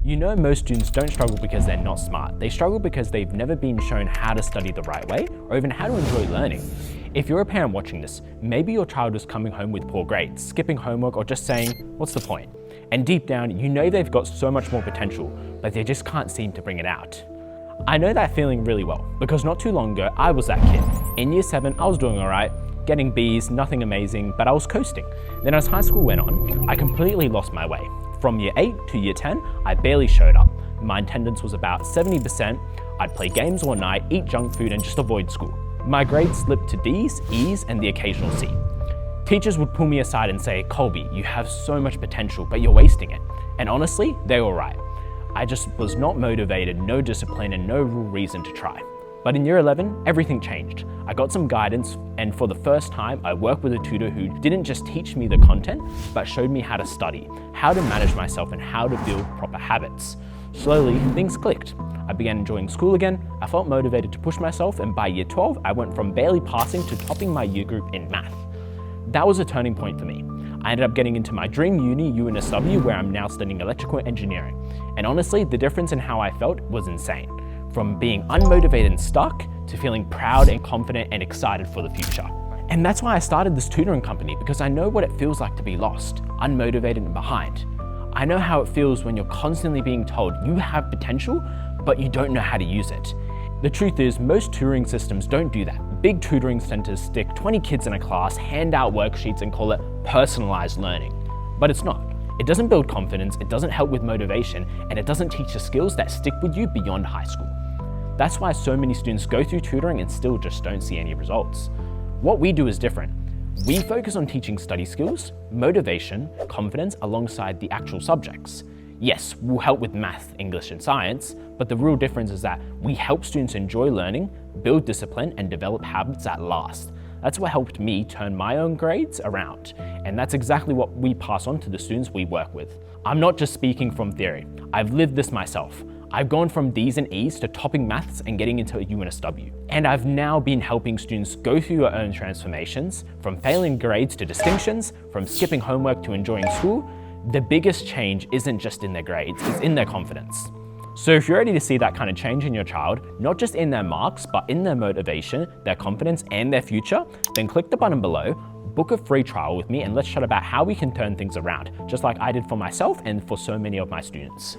You know, most students don't struggle because they're not smart. They struggle because they've never been shown how to study the right way or even how to enjoy learning. If you're a parent watching this, maybe your child is coming home with poor grades, skipping homework, or just saying, what's the point? And deep down, you know they've got so much more potential, but they just can't seem to bring it out. I know that feeling really well, because not too long ago, I was that kid. In year 7, I was doing all right, getting B's, nothing amazing, but I was coasting. Then as high school went on, I completely lost my way. From year 8 to year 10, I barely showed up. My attendance was about 70%. I'd play games all night, eat junk food, and just avoid school. My grades slipped to D's, E's, and the occasional C. Teachers would pull me aside and say, Colby, you have so much potential, but you're wasting it. And honestly, they were right. I just was not motivated, no discipline, and no real reason to try. But in year 11, everything changed. I got some guidance, and for the first time, I worked with a tutor who didn't just teach me the content, but showed me how to study, how to manage myself, and how to build proper habits. Slowly, things clicked. I began enjoying school again, I felt motivated to push myself, and by year 12, I went from barely passing to topping my year group in math. That was a turning point for me. I ended up getting into my dream uni, UNSW, where I'm now studying electrical engineering. And honestly, the difference in how I felt was insane. From being unmotivated and stuck to feeling proud and confident and excited for the future. And that's why I started this tutoring company, because I know what it feels like to be lost, unmotivated and behind. I know how it feels when you're constantly being told you have potential, but you don't know how to use it. The truth is, most tutoring systems don't do that. Big tutoring centers stick 20 kids in a class, hand out worksheets and call it personalized learning. But it's not. It doesn't build confidence, it doesn't help with motivation, and it doesn't teach the skills that stick with you beyond high school. That's why so many students go through tutoring and still just don't see any results. What we do is different. We focus on teaching study skills, motivation, confidence alongside the actual subjects. Yes, we'll help with math, English, and science, but the real difference is that we help students enjoy learning, build discipline, and develop habits that last. That's what helped me turn my own grades around, and that's exactly what we pass on to the students we work with. I'm not just speaking from theory. I've lived this myself. I've gone from D's and E's to topping maths and getting into a UNSW. And I've now been helping students go through your own transformations, from failing grades to distinctions, from skipping homework to enjoying school. The biggest change isn't just in their grades, it's in their confidence. So if you're ready to see that kind of change in your child, not just in their marks, but in their motivation, their confidence, and their future, then click the button below, book a free trial with me, and let's chat about how we can turn things around, just like I did for myself and for so many of my students.